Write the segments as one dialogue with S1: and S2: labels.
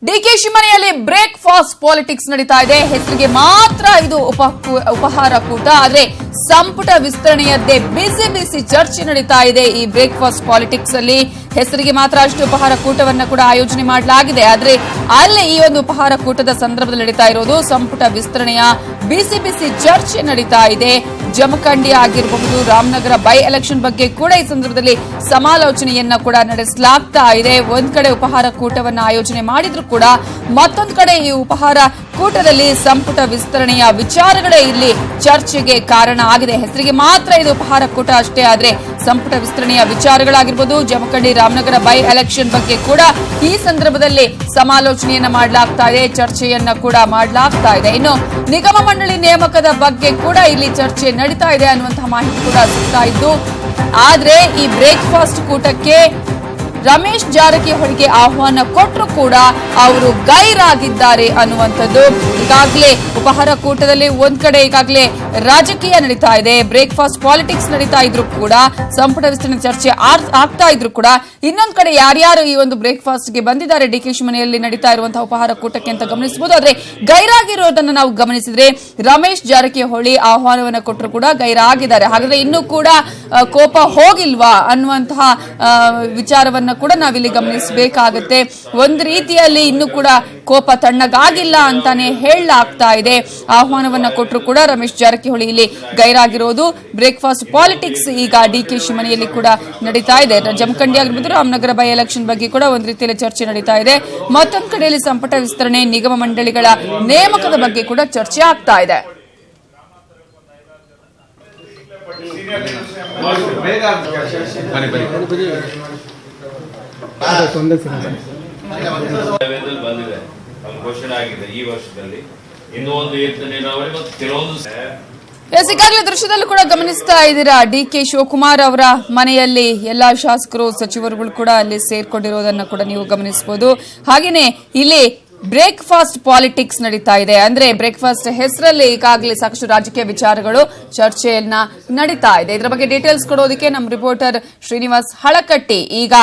S1: ಡಿಕೆಶಿ ಮನೆಯಲ್ಲಿ breakfast politics ನಡೀತಾ ಇದೆ. ಹೆಸರಿಗೆ ಮಾತ್ರ ಇದು ಉಪಹಾರ ಕೂಟ, ಆದ್ರೆ ಸಂಪುಟ ವಿಸ್ತರಣೆಯದ್ದೇ ಬಿಸಿ ಬಿಸಿ ಚರ್ಚೆ ನಡೀತಾ ಇದೆ. ಈ ಬ್ರೇಕ್ಫಾಸ್ಟ್ ಪಾಲಿಟಿಕ್ಸ್ ಅಲ್ಲಿ ಹೆಸರಿಗೆ ಮಾತ್ರ ಅಷ್ಟು ಉಪಹಾರ ಕೂಟವನ್ನ ಕೂಡ ಆಯೋಜನೆ ಮಾಡಲಾಗಿದೆ. ಆದ್ರೆ ಅಲ್ಲಿ ಈ ಒಂದು ಉಪಹಾರ ಕೂಟದ ಸಂದರ್ಭದಲ್ಲಿ ನಡೀತಾ ಇರೋದು ಸಂಪುಟ ವಿಸ್ತರಣೆಯ ಬಿಸಿ ಬಿಸಿ ಚರ್ಚೆ ನಡೀತಾ ಇದೆ. ಜಮಖಂಡಿ ಆಗಿರಬಹುದು, ರಾಮನಗರ ಬೈ ಎಲೆಕ್ಷನ್ ಬಗ್ಗೆ ಕೂಡ ಈ ಸಂದರ್ಭದಲ್ಲಿ ಸಮಾಲೋಚನೆಯನ್ನ ಕೂಡ ನಡೆಸಲಾಗ್ತಾ ಇದೆ. ಒಂದ್ ಕಡೆ ಉಪಹಾರ ಕೂಟವನ್ನ ಆಯೋಜನೆ ಮಾಡಿದ್ರು ಕೂಡ ಮತ್ತೊಂದು ಕಡೆ ಈ ಉಪಹಾರ ಕೂಟದಲ್ಲಿ ಸಂಪುಟ ವಿಸ್ತರಣೆಯ ವಿಚಾರಗಳೇ ಇಲ್ಲಿ ಚರ್ಚೆಗೆ ಕಾರಣ ಆಗಿದೆ. ಹೆಸರಿಗೆ ಮಾತ್ರ ಇದು ಉಪಹಾರ ಕೂಟ ಅಷ್ಟೇ, ಆದ್ರೆ ಸಂಪುಟ ವಿಸ್ತರಣೆಯ ವಿಚಾರಗಳಾಗಿರ್ಬೋದು, ಜಮಖಂಡಿ ರಾಮನಗರ ಬೈ ಎಲೆಕ್ಷನ್ ಬಗ್ಗೆ ಕೂಡ ಈ ಸಂದರ್ಭದಲ್ಲಿ ಸಮಾಲೋಚನೆಯನ್ನ ಮಾಡಲಾಗ್ತಾ ಇದೆ, ಚರ್ಚೆಯನ್ನ ಕೂಡ ಮಾಡಲಾಗ್ತಾ ಇದೆ. ಇನ್ನು ನಿಗಮ ಮಂಡಳಿ ನೇಮಕದ ಬಗ್ಗೆ ಕೂಡ ಇಲ್ಲಿ ಚರ್ಚೆ ನಡೀತಾ ಇದೆ ಅನ್ನುವಂತಹ ಮಾಹಿತಿ ಕೂಡ ಸಿಗ್ತಾ ಇದ್ದು, ಆದ್ರೆ ಈ ಬ್ರೇಕ್ಫಾಸ್ಟ್ ಕೂಟಕ್ಕೆ ರಮೇಶ್ ಜಾರಕಿಹೊಳಿಗೆ ಆಹ್ವಾನ ಕೊಟ್ಟರು ಕೂಡ ಅವರು ಗೈರಾಗಿದ್ದಾರೆ ಅನ್ನುವಂಥದ್ದು. ಈಗಾಗಲೇ ಉಪಹಾರ ಕೂಟದಲ್ಲಿ ಒಂದ್ ಕಡೆ ಈಗಾಗಲೇ ರಾಜಕೀಯ ನಡೀತಾ ಇದೆ, ಬ್ರೇಕ್ಫಾಸ್ಟ್ ಪಾಲಿಟಿಕ್ಸ್ ನಡೀತಾ ಇದ್ರು ಕೂಡ, ಸಂಪುಟ ವಿಸ್ತರಣೆ ಚರ್ಚೆ ಆಗ್ತಾ ಇದ್ರು ಕೂಡ, ಇನ್ನೊಂದ್ ಕಡೆ ಯಾರ್ಯಾರು ಈ ಒಂದು ಬ್ರೇಕ್ಫಾಸ್ಟ್ ಗೆ ಬಂದಿದ್ದಾರೆ ಡಿಕೆಶಿ ಮನೆಯಲ್ಲಿ ನಡೀತಾ ಇರುವಂತಹ ಉಪಹಾರ ಕೂಟಕ್ಕೆ ಅಂತ ಗಮನಿಸಬಹುದು. ಆದ್ರೆ ಗೈರಾಗಿರೋದನ್ನ ನಾವು ಗಮನಿಸಿದ್ರೆ ರಮೇಶ್ ಜಾರಕಿಹೊಳಿ ಆಹ್ವಾನವನ್ನ ಕೊಟ್ಟರು ಕೂಡ ಗೈರಾಗಿದ್ದಾರೆ. ಹಾಗಾದ್ರೆ ಇನ್ನೂ ಕೂಡ ಕೋಪ ಹೋಗಿಲ್ವಾ ಅನ್ನುವಂತಹ ವಿಚಾರವನ್ನ ಕೂಡ ನಾವಿಲ್ಲಿ ಗಮನಿಸಬೇಕಾಗುತ್ತೆ. ಒಂದು ರೀತಿಯಲ್ಲಿ ಇನ್ನೂ ಕೂಡ ಕೋಪ ತಣ್ಣಗಾಗಿಲ್ಲ ಅಂತಾನೆ ಹೇಳಲಾಗ್ತಾ ಇದೆ. ಆಹ್ವಾನವನ್ನ ಕೊಟ್ಟರು ಕೂಡ ರಮೇಶ್ ಜಾರಕಿಹೊಳಿ ಇಲ್ಲಿ ಗೈರಾಗಿರೋದು. ಬ್ರೇಕ್ಫಾಸ್ಟ್ ಪಾಲಿಟಿಕ್ಸ್ ಈಗ ಡಿಕೆಶಿ ಮನೆಯಲ್ಲಿ ಕೂಡ ನಡೀತಾ ಇದೆ. ಜಮಖಂಡಿ ಆಗಿರ್ಬೋದು, ರಾಮನಗರ ಬೈ ಎಲೆಕ್ಷನ್ ಬಗ್ಗೆ ಕೂಡ ಒಂದು ರೀತಿಯಲ್ಲಿ ಚರ್ಚೆ ನಡೀತಾ ಇದೆ. ಮತ್ತೊಂದು ಕಡೆಯಲ್ಲಿ ಸಂಪುಟ ವಿಸ್ತರಣೆ, ನಿಗಮ ಮಂಡಳಿಗಳ ನೇಮಕದ ಬಗ್ಗೆ ಕೂಡ ಚರ್ಚೆ ಆಗ್ತಾ ಇದೆ. ಈಗಾಗಲೇ ದೃಶ್ಯದಲ್ಲೂ ಕೂಡ ಗಮನಿಸ್ತಾ ಇದ್ದೀರಾ, ಡಿಕೆ ಶಿವಕುಮಾರ್ ಅವರ ಮನೆಯಲ್ಲಿ ಎಲ್ಲಾ ಶಾಸಕರು ಸಚಿವರುಗಳು ಕೂಡ ಅಲ್ಲಿ ಸೇರ್ಕೊಂಡಿರೋದನ್ನ ಕೂಡ ನೀವು ಗಮನಿಸಬಹುದು. ಹಾಗೇನೆ ಇಲ್ಲಿ ಬ್ರೇಕ್ಫಾಸ್ಟ್ ಪಾಲಿಟಿಕ್ಸ್ ನಡೀತಾ ಇದೆ. ಅಂದ್ರೆ ಬ್ರೇಕ್ಫಾಸ್ಟ್ ಹೆಸರಲ್ಲಿ ಈಗಾಗಲೇ ಸಾಕಷ್ಟು ರಾಜಕೀಯ ವಿಚಾರಗಳು ಚರ್ಚೆಯನ್ನ ನಡೀತಾ ಇದೆ. ಇದರ ಬಗ್ಗೆ ಡೀಟೇಲ್ಸ್ ಕೊಡೋದಕ್ಕೆ ನಮ್ಮ ರಿಪೋರ್ಟರ್ ಶ್ರೀನಿವಾಸ್ ಹಳಕಟ್ಟಿ ಈಗ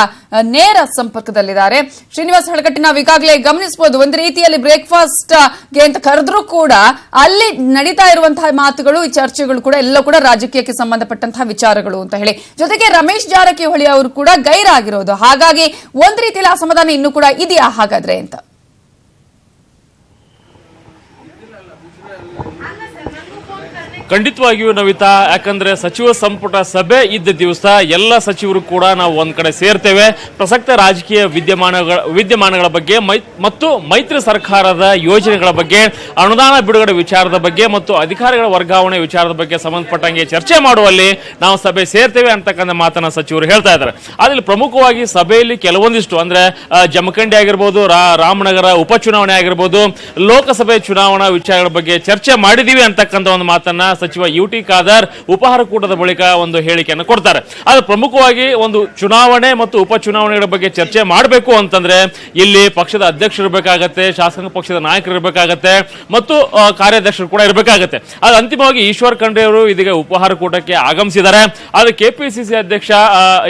S1: ನೇರ ಸಂಪರ್ಕದಲ್ಲಿದ್ದಾರೆ. ಶ್ರೀನಿವಾಸ್ ಹಳಕಟ್ಟಿ, ನಾವು ಈಗಾಗಲೇ ಗಮನಿಸಬಹುದು, ಒಂದು ರೀತಿಯಲ್ಲಿ ಬ್ರೇಕ್ಫಾಸ್ಟ್ ಗೆ ಅಂತ ಕರೆದ್ರೂ ಕೂಡ ಅಲ್ಲಿ ನಡೀತಾ ಇರುವಂತಹ ಮಾತುಗಳು, ಈ ಚರ್ಚೆಗಳು ಕೂಡ ಎಲ್ಲ ಕೂಡ ರಾಜಕೀಯಕ್ಕೆ ಸಂಬಂಧಪಟ್ಟಂತಹ ವಿಚಾರಗಳು ಅಂತ ಹೇಳಿ, ಜೊತೆಗೆ ರಮೇಶ್ ಜಾರಕಿಹೊಳಿ ಅವರು ಕೂಡ ಗೈರಾಗಿರೋದು. ಹಾಗಾಗಿ ಒಂದು ರೀತಿಯಲ್ಲಿ ಅಸಮಾಧಾನ ಇನ್ನೂ ಕೂಡ ಇದೆಯಾ ಹಾಗಾದ್ರೆ ಅಂತ?
S2: ಖಂಡಿತವಾಗಿಯೂ ನವಿತಾ, ಯಾಕಂದ್ರೆ ಸಚಿವ ಸಂಪುಟ ಸಭೆ ಇದ್ದ ದಿವಸ ಎಲ್ಲ ಸಚಿವರು ಕೂಡ ನಾವು ಒಂದ್ ಕಡೆ ಸೇರ್ತೇವೆ. ಪ್ರಸಕ್ತ ರಾಜಕೀಯ ವಿದ್ಯಮಾನಗಳ ಬಗ್ಗೆ ಮತ್ತು ಮೈತ್ರಿ ಸರ್ಕಾರದ ಯೋಜನೆಗಳ ಬಗ್ಗೆ, ಅನುದಾನ ಬಿಡುಗಡೆ ವಿಚಾರದ ಬಗ್ಗೆ ಮತ್ತು ಅಧಿಕಾರಿಗಳ ವರ್ಗಾವಣೆ ವಿಚಾರದ ಬಗ್ಗೆ ಸಂಬಂಧಪಟ್ಟಂಗೆ ಚರ್ಚೆ ಮಾಡುವಲ್ಲಿ ನಾವು ಸಭೆ ಸೇರ್ತೇವೆ ಅಂತಕ್ಕಂಥ ಮಾತನ್ನ ಸಚಿವರು ಹೇಳ್ತಾ ಇದ್ದಾರೆ. ಆದ್ರೆ ಪ್ರಮುಖವಾಗಿ ಸಭೆಯಲ್ಲಿ ಕೆಲವೊಂದಿಷ್ಟು ಅಂದ್ರೆ ಜಮಖಂಡಿ ಆಗಿರ್ಬೋದು, ರಾಮನಗರ ಉಪಚುನಾವಣೆ ಆಗಿರ್ಬೋದು, ಲೋಕಸಭೆ ಚುನಾವಣಾ ವಿಚಾರಗಳ ಬಗ್ಗೆ ಚರ್ಚೆ ಮಾಡಿದೀವಿ ಅಂತಕ್ಕಂಥ ಒಂದು ಮಾತನ್ನ ಸಚಿವ ಯುಟಿ ಖಾದರ್ ಉಪಹಾರ ಕೂಟದ ಬಳಿಕ ಒಂದು ಹೇಳಿಕೆಯನ್ನು ಕೊಡ್ತಾರೆ. ಆದ್ರೆ ಪ್ರಮುಖವಾಗಿ ಒಂದು ಚುನಾವಣೆ ಮತ್ತು ಉಪಚುನಾವಣೆಗಳ ಬಗ್ಗೆ ಚರ್ಚೆ ಮಾಡಬೇಕು ಅಂತಂದ್ರೆ ಇಲ್ಲಿ ಪಕ್ಷದ ಅಧ್ಯಕ್ಷರು ಇರಬೇಕಾಗತ್ತೆ, ಶಾಸಕಾಂಗ ಪಕ್ಷದ ನಾಯಕರು ಇರಬೇಕಾಗತ್ತೆ ಮತ್ತು ಕಾರ್ಯಾಧ್ಯಕ್ಷರು ಕೂಡ ಇರಬೇಕಾಗತ್ತೆ. ಆದ್ರೆ ಅಂತಿಮವಾಗಿ ಈಶ್ವರ್ ಖಂಡ್ರೆ ಅವರು ಇದೀಗ ಉಪಹಾರ ಕೂಟಕ್ಕೆ ಆಗಮಿಸಿದ್ದಾರೆ. ಆದ್ರೆ ಕೆಪಿಸಿಸಿ ಅಧ್ಯಕ್ಷ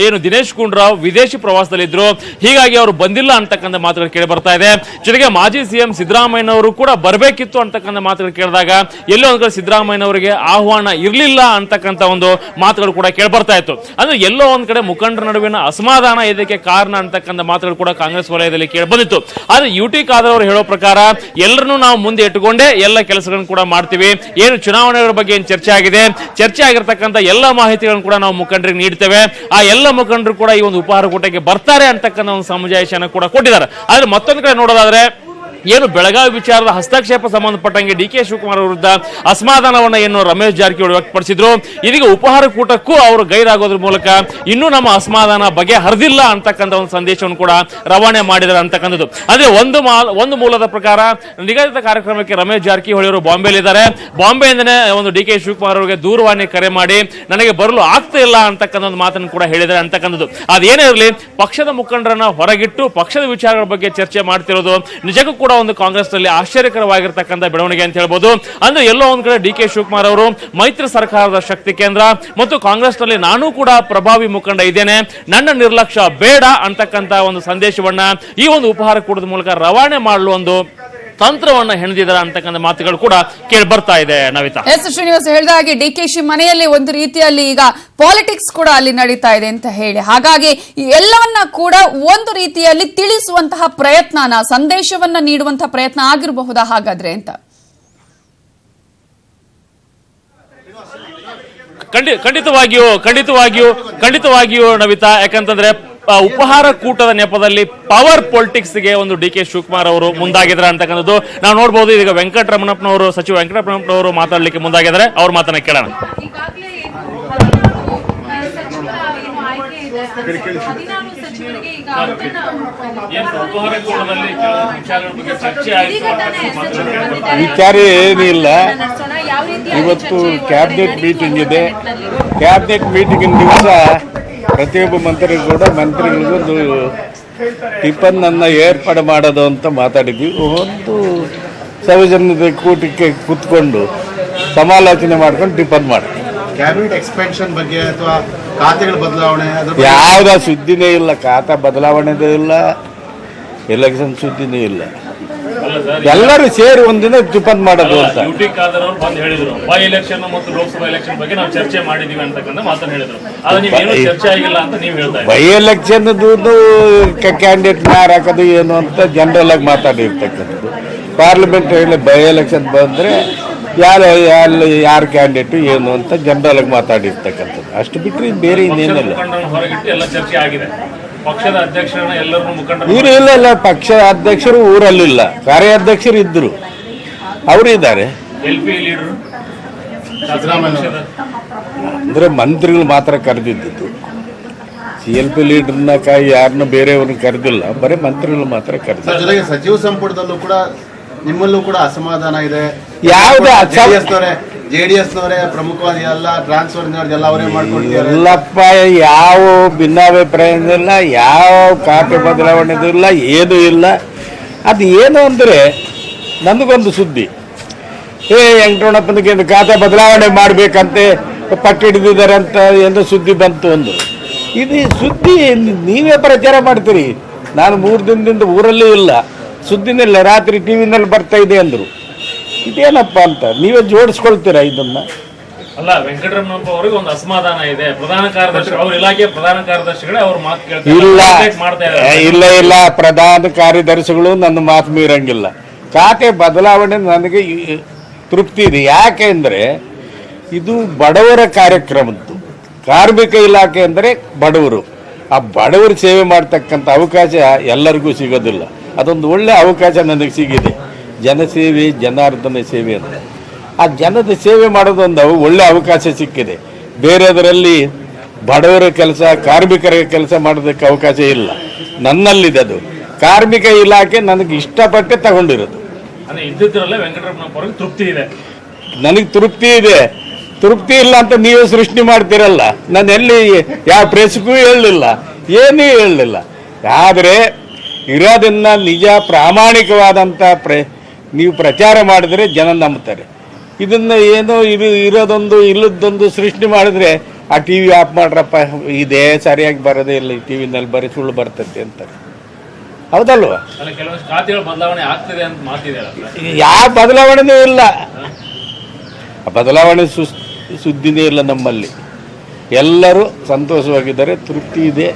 S2: ಏನು ದಿನೇಶ್ ಗುಂಡೂರಾವ್ ವಿದೇಶಿ ಪ್ರವಾಸದಲ್ಲಿದ್ರು, ಹೀಗಾಗಿ ಅವರು ಬಂದಿಲ್ಲ ಅಂತಕ್ಕಂಥ ಮಾತುಗಳು ಕೇಳಿ ಬರ್ತಾ ಇದೆ. ಜೊತೆಗೆ ಮಾಜಿ ಸಿಎಂ ಸಿದ್ದರಾಮಯ್ಯನವರು ಕೂಡ ಬರಬೇಕಿತ್ತು ಅಂತಕ್ಕಂಥ ಮಾತುಗಳು ಕೇಳಿದಾಗ ಎಲ್ಲೋ ಒಂದು ಕಡೆ ಸಿದ್ದರಾಮಯ್ಯನವರಿಗೆ ಆಹ್ವಾನ ಇರಲಿಲ್ಲ ಅಂತಕ್ಕಂಥ ಒಂದು ಮಾತುಗಳು ಕೂಡ ಕೇಳ್ಬರ್ತಾ ಇತ್ತು. ಅಂದ್ರೆ ಎಲ್ಲೋ ಒಂದ್ ಕಡೆ ಮುಖಂಡರ ನಡುವಿನ ಅಸಮಾಧಾನ ಇದಕ್ಕೆ ಕಾರಣ ಅಂತಕ್ಕಂಥ ಮಾತುಗಳು ಕೂಡ ಕಾಂಗ್ರೆಸ್ ವಲಯದಲ್ಲಿ ಕೇಳಿ ಬಂದಿತ್ತು. ಆದ್ರೆ ಯುಟಿ ಖಾದರ್ ಅವರು ಹೇಳೋ ಪ್ರಕಾರ ಎಲ್ಲರನ್ನೂ ನಾವು ಮುಂದೆ ಇಟ್ಟುಕೊಂಡೇ ಎಲ್ಲ ಕೆಲಸಗಳನ್ನು ಕೂಡ ಮಾಡ್ತೀವಿ. ಏನು ಚುನಾವಣೆಗಳ ಬಗ್ಗೆ ಏನು ಚರ್ಚೆ ಆಗಿದೆ, ಚರ್ಚೆ ಆಗಿರ್ತಕ್ಕಂಥ ಎಲ್ಲ ಮಾಹಿತಿಗಳನ್ನು ಕೂಡ ನಾವು ಮುಖಂಡರಿಗೆ ನೀಡ್ತೇವೆ. ಆ ಎಲ್ಲ ಮುಖಂಡರು ಕೂಡ ಈ ಒಂದು ಉಪಹಾರ ಕೂಟಕ್ಕೆ ಬರ್ತಾರೆ ಅಂತಕ್ಕಂಥ ಒಂದು ಸಮಜಾಯಿಷಿಯನ್ನು ಕೂಡ ಕೊಟ್ಟಿದ್ದಾರೆ. ಆದ್ರೆ ಮತ್ತೊಂದು ಕಡೆ ನೋಡೋದಾದ್ರೆ ಏನು ಬೆಳಗಾವಿ ವಿಚಾರದ ಹಸ್ತಕ್ಷೇಪ ಸಂಬಂಧಪಟ್ಟಂಗೆ ಡಿಕೆ ಶಿವಕುಮಾರ್ ವಿರುದ್ಧ ಅಸಮಾಧಾನವನ್ನ ಏನು ರಮೇಶ್ ಜಾರಕಿಹೊಳಿ ವ್ಯಕ್ತಪಡಿಸಿದ್ರು, ಇದೀಗ ಉಪಹಾರ ಕೂಟಕ್ಕೂ ಅವರು ಗೈರಾಗೋದ್ರ ಮೂಲಕ ಇನ್ನೂ ನಮ್ಮ ಅಸಮಾಧಾನ ಬಗೆ ಹರಿದಿಲ್ಲ ಅಂತಕ್ಕಂಥ ಒಂದು ಸಂದೇಶವನ್ನು ಕೂಡ ರವಾನೆ ಮಾಡಿದ್ದಾರೆ ಅಂತಕ್ಕಂಥದ್ದು. ಅಂದ್ರೆ ಒಂದು ಮೂಲದ ಪ್ರಕಾರ ನಿಗದಿತ ಕಾರ್ಯಕ್ರಮಕ್ಕೆ ರಮೇಶ್ ಜಾರಕಿಹೊಳಿ ಅವರು ಬಾಂಬೆಲಿದ್ದಾರೆ. ಬಾಂಬೆಯಿಂದನೇ ಒಂದು ಡಿಕೆ ಶಿವಕುಮಾರ್ ಅವರಿಗೆ ದೂರವಾಣಿ ಕರೆ ಮಾಡಿ ನನಗೆ ಬರಲು ಆಗ್ತಾ ಇಲ್ಲ ಅಂತಕ್ಕಂಥ ಒಂದು ಮಾತನ್ನು ಕೂಡ ಹೇಳಿದ್ದಾರೆ ಅಂತಕ್ಕಂಥದ್ದು. ಅದೇನೇ ಇರಲಿ, ಪಕ್ಷದ ಮುಖಂಡರನ್ನ ಹೊರಗಿಟ್ಟು ಪಕ್ಷದ ವಿಚಾರಗಳ ಬಗ್ಗೆ ಚರ್ಚೆ ಮಾಡ್ತಿರೋದು ನಿಜಕ್ಕೂ ಕೂಡ ಒಂದು ಕಾಂಗ್ರೆಸ್ನಲ್ಲಿ ಆಶ್ಚರ್ಯಕರವಾಗಿರ್ತಕ್ಕಂಥ ಬೆಳವಣಿಗೆ ಅಂತ ಹೇಳ್ಬೋದು. ಅಂದ್ರೆ ಎಲ್ಲೋ ಒಂದ್ ಕಡೆ ಡಿ.ಕೆ. ಶಿವಕುಮಾರ್ ಅವರು ಮೈತ್ರಿ ಸರ್ಕಾರದ ಶಕ್ತಿ ಕೇಂದ್ರ ಮತ್ತು ಕಾಂಗ್ರೆಸ್ನಲ್ಲಿ ನಾನು ಕೂಡ ಪ್ರಭಾವಿ ಮುಖಂಡ ಇದ್ದೇನೆ, ನನ್ನ ನಿರ್ಲಕ್ಷ್ಯ ಬೇಡ ಅಂತಕ್ಕಂಥ ಒಂದು ಸಂದೇಶವನ್ನ ಈ ಒಂದು ಉಪಹಾರ ಕೂಟದ ಮೂಲಕ ರವಾನೆ ಮಾಡಲು ಒಂದು ತಂತ್ರವನ್ನ ಹೆಣೆದಿದ್ದಾರೆ ಅಂತಕ್ಕಂಥ ಮಾತುಗಳು ಕೂಡ ಕೇಳಿ ಬರ್ತಾ ಇದೆ. ನವಿತಾ,
S1: ಎಸ್ ಶ್ರೀನಿವಾಸ್ ಹೇಳಿದ ಹಾಗೆ ಡಿ.ಕೆ.ಶಿ ಮನೆಯಲ್ಲಿ ಒಂದು ರೀತಿಯಲ್ಲಿ ಈಗ ಪಾಲಿಟಿಕ್ಸ್ ಕೂಡ ಅಲ್ಲಿ ನಡೀತಾ ಇದೆ ಅಂತ ಹೇಳಿ, ಹಾಗಾಗಿ ಈ ಎಲ್ಲವನ್ನ ಕೂಡ ಒಂದು ರೀತಿಯಲ್ಲಿ ತಿಳಿಸುವಂತಹ ಪ್ರಯತ್ನನ, ಸಂದೇಶವನ್ನ ನೀಡುವಂತಹ ಪ್ರಯತ್ನ ಆಗಿರಬಹುದಾ ಹಾಗಾದ್ರೆ ಅಂತ?
S2: ಖಂಡಿತವಾಗಿಯೂ ನವಿತಾ, ಯಾಕಂತಂದ್ರೆ ಉಪಹಾರ ಕೂಟದ ನೆಪದಲ್ಲಿ ಪವರ್ ಪೊಲಿಟಿಕ್ಸ್ ಗೆ ಒಂದು ಡಿ.ಕೆ. ಶಿವಕುಮಾರ್ ಅವರು ಮುಂದಾಗಿದ್ದಾರೆ ಅಂತಕ್ಕಂಥದ್ದು ನಾವು ನೋಡಬಹುದು. ಈಗ ವೆಂಕಟರಮಣಪ್ಪನವರು, ಸಚಿವ ವೆಂಕಟರಮಣಪ್ಪನವರು ಮಾತಾಡಲಿಕ್ಕೆ ಮುಂದಾಗಿದ್ದಾರೆ. ಅವ್ರ ಮಾತನ್ನ ಕೇಳೋಣ.
S3: ವಿಚಾರ ಏನಿಲ್ಲ. ಇವತ್ತು ಕ್ಯಾಬಿನೆಟ್ ಮೀಟಿಂಗ್ ಇದೆ. ಕ್ಯಾಬಿನೆಟ್ ಮೀಟಿಂಗಿನ ದಿವಸ ಪ್ರತಿಯೊಬ್ಬ ಮಂತ್ರಿಗಳಿಗೊಂದು ಟಿಫನ್ ಅನ್ನ ಏರ್ಪಾಡು ಮಾಡೋದು ಅಂತ ಮಾತಾಡಿದ್ವಿ. ಒಂದು ಸೌಜನ್ಯದ ಕೂಟಕ್ಕೆ ಕೂತ್ಕೊಂಡು ಸಮಾಲೋಚನೆ ಮಾಡ್ಕೊಂಡು ಟಿಫನ್ ಮಾಡ್ತೀವಿ.
S4: ಕ್ಯಾಬಿನೆಟ್ ಎಕ್ಸ್ಪೆನ್ಷನ್ ಬಗ್ಗೆ ಅಥವಾ ಖಾತೆಗಳ ಬದಲಾವಣೆ
S3: ಯಾವುದ ಸುದ್ದಿನೇ ಇಲ್ಲ. ಖಾತಾ ಬದಲಾವಣೆದೇ ಇಲ್ಲ, ಎಲೆಕ್ಷನ್ ಸುದ್ದಿನೇ ಇಲ್ಲ. ಎಲ್ಲರೂ ಸೇರಿ ಒಂದಿನ ಟಿಫನ್ ಮಾಡೋದು ಅಂತ.
S2: ಹೇಳಿದ್ರು ಬೈ ಎಲೆಕ್ಷನ್ ಮತ್ತು ಲೋಕಸಭಾ ಎಲೆಕ್ಷನ್ ಬಗ್ಗೆ ನಾವು ಚರ್ಚೆ ಮಾಡಿದೀವಿ ಅಂತಕ್ಕಂಥ ಮಾತನ್ನ ಹೇಳಿದ್ರು. ಚರ್ಚೆ ಆಗಿಲ್ಲ ಅಂತ ನೀವು ಹೇಳ್ತಾ ಇದ್ದೀರಿ.
S3: ಬೈ ಎಲೆಕ್ಷನ್ ಕ್ಯಾಂಡಿಡೇಟ್ ಯಾರು ಹಾಕೋದು ಏನು ಅಂತ ಜನರಲ್ ಆಗಿ ಮಾತಾಡಿರ್ತಕ್ಕಂಥದ್ದು. ಪಾರ್ಲಿಮೆಂಟ್ ಬೈ ಎಲೆಕ್ಷನ್ ಬಂದ್ರೆ ಯಾರು ಕ್ಯಾಂಡಿಡೇಟ್ ಏನು ಅಂತ ಜನರಲ್ ಆಗಿ ಮಾತಾಡಿರ್ತಕ್ಕಂಥದ್ದು. ಅಷ್ಟು ಬಿಟ್ಟರೆ ಬೇರೆ ಇನ್ನೇನಿಲ್ಲ.
S2: ಹೊರಗಿಟ್ಟು ಎಲ್ಲ ಚರ್ಚೆ ಆಗಿದೆ. ಪಕ್ಷದ ಅಧ್ಯಕ್ಷರನ್ನ ಎಲ್ಲರೂ ಮುಖಂಡರು
S3: ಇವರು ಇಲ್ಲ, ಪಕ್ಷ ಅಧ್ಯಕ್ಷರು ಊರಲ್ಲಿಲ್ಲ, ಕಾರ್ಯಾಧ್ಯಕ್ಷರು ಇದ್ರು, ಅವರು ಇದ್ದಾರೆ.
S2: LP ಲೀಡರ್
S3: ಅಂದ್ರೆ ಮಂತ್ರಿಗಳು ಮಾತ್ರ ಕರೆದಿದ್ದು. CLP ಲೀಡರ್ನ ಯಾರನ್ನ ಬೇರೆಯವ್ರನ್ನ ಕರೆದಿಲ್ಲ, ಬರೀ ಮಂತ್ರಿಗಳು ಮಾತ್ರ ಕರೆದಿದ್ದಾರೆ.
S4: ಜೊತೆಗೆ ಸಚಿವ ಸಂಪುಟದಲ್ಲೂ ಕೂಡ ನಿಮ್ಮಲ್ಲೂ ಕೂಡ ಅಸಮಾಧಾನ ಇದೆ.
S3: ಯಾವ್ದು
S4: ಜೆಡಿಎಸ್ನವರೇ ಪ್ರಮುಖವಾದ ಎಲ್ಲ ಟ್ರಾನ್ಸ್ಫರ್ ಎಲ್ಲ ಅವರೇ ಮಾಡ್ಕೊಡ್ತಾರೆ.
S3: ಎಲ್ಲಪ್ಪ, ಯಾವ ಭಿನ್ನಾಭಿಪ್ರಾಯದಿಲ್ಲ, ಯಾವ ಖಾತೆ ಬದಲಾವಣೆದಿಲ್ಲ, ಏನೂ ಇಲ್ಲ. ಅದು ಏನು ಅಂದರೆ ನನಗೊಂದು ಸುದ್ದಿ, ವೆಂಕಟರಮಣಪ್ಪನಿಗೆ ಖಾತೆ ಬದಲಾವಣೆ ಮಾಡಬೇಕಂತೆ ಪಟ್ಟು ಹಿಡಿದಿದ್ದಾರೆ ಅಂತ ಎಂದು ಸುದ್ದಿ ಬಂತು. ಒಂದು ಇದು ಸುದ್ದಿ ನೀವೇ ಪ್ರಚಾರ ಮಾಡ್ತೀರಿ. ನಾನು 3 ದಿನದಿಂದ ಊರಲ್ಲೂ ಇಲ್ಲ, ಸುದ್ದಿನಿಲ್ಲ, ರಾತ್ರಿ ಟಿವಿನಲ್ಲಿ ಬರ್ತಾ ಇದೆ ಅಂದರು. ಇದೇನಪ್ಪ ಅಂತ ನೀವೇ ಜೋಡಿಸ್ಕೊಳ್ತೀರಾ ಇದನ್ನ?
S2: ಅಲ್ಲ, ವೆಂಕಟರಮಣಪ್ಪ ಅವರಿಗೆ ಒಂದು ಅಸಮಾಧಾನ ಇದೆ. ಪ್ರಧಾನ ಕಾರ್ಯದರ್ಶಿ, ಅವ್ರ ಇಲಾಖೆ ಪ್ರಧಾನ ಕಾರ್ಯದರ್ಶಿಗಳೇ ಅವ್ರ ಮಾತು
S3: ಇಲ್ಲ, ಪ್ರಧಾನ ಕಾರ್ಯದರ್ಶಿಗಳು ನನ್ನ ಮಾತು ಮೀರಂಗಿಲ್ಲ. ಖಾತೆ ಬದಲಾವಣೆ ನನಗೆ ತೃಪ್ತಿ ಇದೆ. ಯಾಕೆ ಅಂದರೆ ಇದು ಬಡವರ ಕಾರ್ಯಕ್ರಮದ್ದು. ಕಾರ್ಮಿಕ ಇಲಾಖೆ ಅಂದರೆ ಬಡವರು, ಆ ಬಡವರ ಸೇವೆ ಮಾಡ್ತಕ್ಕಂಥ ಅವಕಾಶ ಎಲ್ಲರಿಗೂ ಸಿಗೋದಿಲ್ಲ. ಅದೊಂದು ಒಳ್ಳೆ ಅವಕಾಶ ನನಗೆ ಸಿಗಿದೆ. ಜನಸೇವೆ, ಜನಾರ್ದನ ಸೇವೆ ಅಂತ. ಆ ಜನದ ಸೇವೆ ಮಾಡೋದೊಂದು ಒಳ್ಳೆ ಅವಕಾಶ ಸಿಕ್ಕಿದೆ. ಬೇರೆದರಲ್ಲಿ ಬಡವರ ಕೆಲಸ, ಕಾರ್ಮಿಕರ ಕೆಲಸ ಮಾಡೋದಕ್ಕೆ ಅವಕಾಶ ಇಲ್ಲ. ನನ್ನಲ್ಲಿದೆ ಅದು. ಕಾರ್ಮಿಕ ಇಲಾಖೆ ನನಗೆ ಇಷ್ಟಪಟ್ಟೆ ತಗೊಂಡಿರೋದು.
S2: ಇದ್ದಿದ್ರಲ್ಲೇ ವೆಂಕಟರಮಣಪ್ಪ ಅವರಿಗೆ ತೃಪ್ತಿ ಇದೆ.
S3: ನನಗೆ ತೃಪ್ತಿ ಇದೆ. ತೃಪ್ತಿ ಇಲ್ಲ ಅಂತ ನೀವೇ ಸೃಷ್ಟಿ ಮಾಡ್ತೀರಲ್ಲ. ನಾನು ಎಲ್ಲಿ ಯಾವ ಪ್ರೆಸ್ಗೂ ಹೇಳಲಿಲ್ಲ, ಏನೂ ಹೇಳಲಿಲ್ಲ. ಆದರೆ ಇರೋದನ್ನ ನಿಜ ಪ್ರಾಮಾಣಿಕವಾದಂಥ ನೀವು ಪ್ರಚಾರ ಮಾಡಿದ್ರೆ ಜನ ನಂಬ್ತಾರೆ. ಇದನ್ನು ಏನೋ ಇರೋದೊಂದು ಇಲ್ಲದೊಂದು ಸೃಷ್ಟಿ ಮಾಡಿದ್ರೆ ಆ TV ಆಫ್ ಮಾಡ್ರಪ್ಪ, ಇದೇ ಸರಿಯಾಗಿ ಬರೋದೇ ಇಲ್ಲ, ಈ ಟಿವಿನಲ್ಲಿ ಬರೀ ಸುಳ್ಳು ಬರ್ತೈತೆ ಅಂತಾರೆ. ಹೌದಲ್ವಾ? ಯಾವ ಬದಲಾವಣೆನೂ ಇಲ್ಲ. ಆ ಬದಲಾವಣೆ ಸುದ್ದಿನೇ ಇಲ್ಲ ನಮ್ಮಲ್ಲಿ. ಎಲ್ಲರೂ ಸಂತೋಷವಾಗಿದ್ದಾರೆ, ತೃಪ್ತಿ ಇದೆ,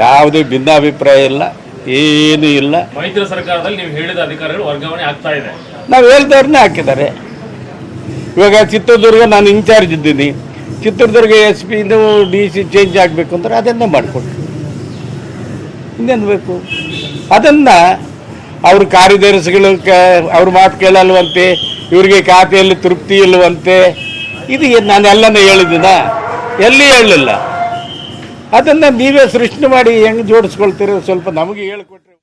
S3: ಯಾವುದೇ ಭಿನ್ನಾಭಿಪ್ರಾಯ ಇಲ್ಲ, ಏನೂ ಇಲ್ಲ.
S2: ಮೈತ್ರಿ ಸರ್ಕಾರದಲ್ಲಿ ನೀವು ಹೇಳಿದ ಅಧಿಕಾರಿಗಳು ವರ್ಗಾವಣೆ ಆಗ್ತಾ ಇದೆ.
S3: ನಾವು ಹೇಳ್ದವ್ರನ್ನೇ ಹಾಕಿದ್ದಾರೆ. ಇವಾಗ ಚಿತ್ರದುರ್ಗ ನಾನು ಇನ್ಚಾರ್ಜ್ ಇದ್ದೀನಿ, ಚಿತ್ರದುರ್ಗ SP DC ಚೇಂಜ್ ಆಗಬೇಕು ಅಂದ್ರೆ ಅದನ್ನೇ ಮಾಡಿಕೊಟ್ರು. ಇನ್ನೇನು ಬೇಕು? ಅದನ್ನು ಅವ್ರ ಕಾರ್ಯದರ್ಶಿಗಳು ಅವ್ರ ಮಾತು ಕೇಳಲ್ವಂತೆ, ಇವ್ರಿಗೆ ಖಾತೆಯಲ್ಲಿ ತೃಪ್ತಿ ಇಲ್ಲವಂತೆ. ಇದು ನಾನೆಲ್ಲನೂ ಹೇಳಿದ್ದೀನ? ಎಲ್ಲಿ ಹೇಳಲಿಲ್ಲ. ಅದನ್ನು ನೀವೇ ಸೃಷ್ಟಿ ಮಾಡಿ ಹೆಂಗೆ ಜೋಡಿಸ್ಕೊಳ್ತೀರೋ ಸ್ವಲ್ಪ ನಮಗೆ ಹೇಳಿಕೊಟ್ರೆ.